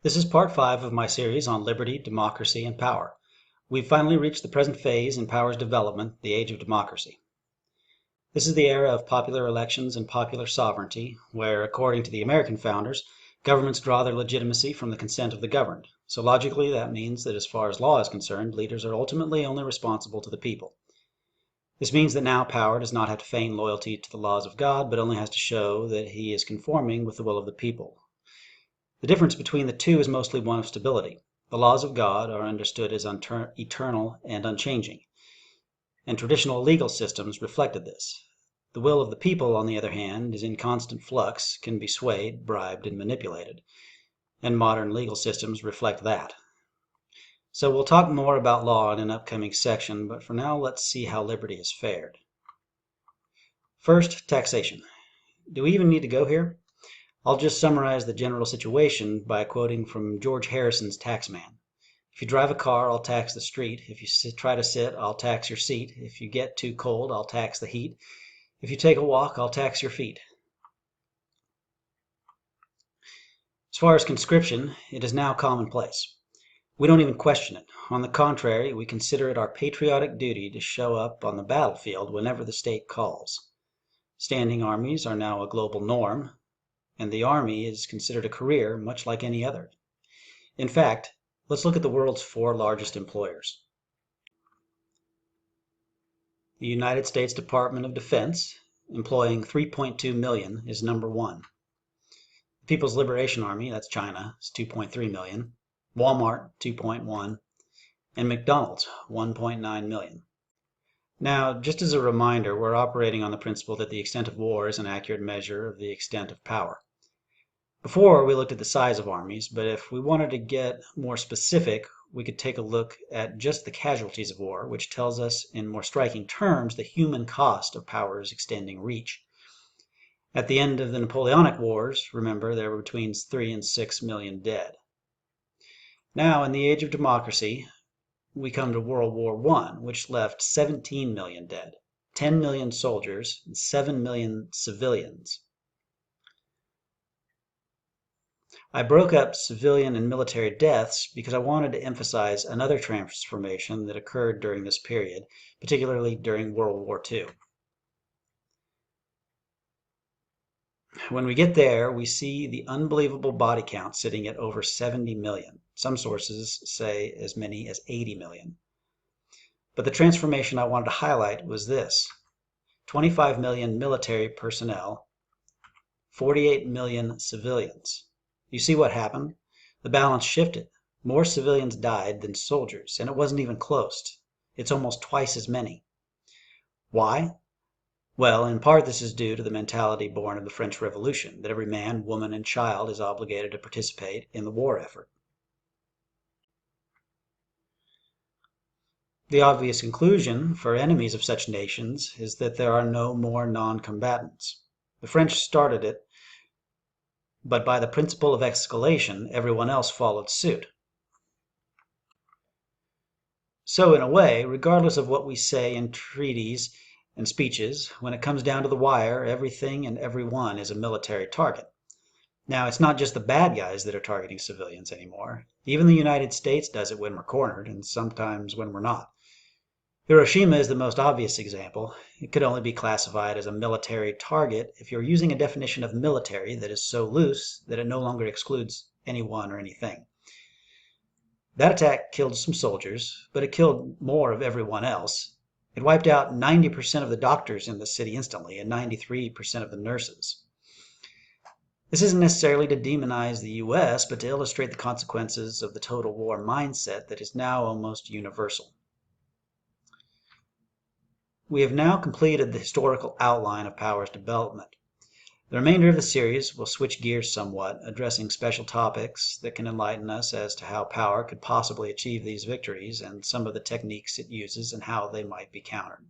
This is part 5 of my series on liberty, democracy, and power. We've finally reached the present phase in power's development, the age of democracy. This is the era of popular elections and popular sovereignty, where, according to the American founders, governments draw their legitimacy from the consent of the governed. So logically, that means that as far as law is concerned, leaders are ultimately only responsible to the people. This means that now power does not have to feign loyalty to the laws of God, but only has to show that he is conforming with the will of the people. The difference between the two is mostly one of stability. The laws of God are understood as eternal and unchanging, and traditional legal systems reflected this. The will of the people, on the other hand, is in constant flux, can be swayed, bribed, and manipulated, and modern legal systems reflect that. So we'll talk more about law in an upcoming section, but for now let's see how liberty has fared. First, taxation. Do we even need to go here? I'll just summarize the general situation by quoting from George Harrison's Taxman. If you drive a car, I'll tax the street. If you try to sit, I'll tax your seat. If you get too cold, I'll tax the heat. If you take a walk, I'll tax your feet. As far as conscription, it is now commonplace. We don't even question it. On the contrary, we consider it our patriotic duty to show up on the battlefield whenever the state calls. Standing armies are now a global norm, and the army is considered a career much like any other. In fact, let's look at the world's 4 largest employers. The United States Department of Defense, employing 3.2 million, is number 1. The People's Liberation Army, that's China, is 2.3 million. Walmart, 2.1, and McDonald's, 1.9 million. Now, just as a reminder, we're operating on the principle that the extent of war is an accurate measure of the extent of power. Before, we looked at the size of armies, but if we wanted to get more specific, we could take a look at just the casualties of war, which tells us in more striking terms the human cost of power's extending reach. At the end of the Napoleonic Wars, remember, there were between 3 and 6 million dead. Now, in the age of democracy, we come to World War I, which left 17 million dead, 10 million soldiers, and 7 million civilians. I broke up civilian and military deaths because I wanted to emphasize another transformation that occurred during this period, particularly during World War II. When we get there, we see the unbelievable body count sitting at over 70 million. Some sources say as many as 80 million. But the transformation I wanted to highlight was this: 25 million military personnel, 48 million civilians. You see what happened? The balance shifted. More civilians died than soldiers, and it wasn't even close. It's almost twice as many. Why? Well, in part this is due to the mentality born of the French Revolution, that every man, woman, and child is obligated to participate in the war effort. The obvious conclusion for enemies of such nations is that there are no more non-combatants. The French started it, but by the principle of escalation, everyone else followed suit. So in a way, regardless of what we say in treaties and speeches, when it comes down to the wire, everything and everyone is a military target. Now, it's not just the bad guys that are targeting civilians anymore. Even the United States does it when we're cornered, and sometimes when we're not. Hiroshima is the most obvious example. It could only be classified as a military target if you're using a definition of military that is so loose that it no longer excludes anyone or anything. That attack killed some soldiers, but it killed more of everyone else. It wiped out 90% of the doctors in the city instantly and 93% of the nurses. This isn't necessarily to demonize the US, but to illustrate the consequences of the total war mindset that is now almost universal. We have now completed the historical outline of power's development. The remainder of the series will switch gears somewhat, addressing special topics that can enlighten us as to how power could possibly achieve these victories and some of the techniques it uses and how they might be countered.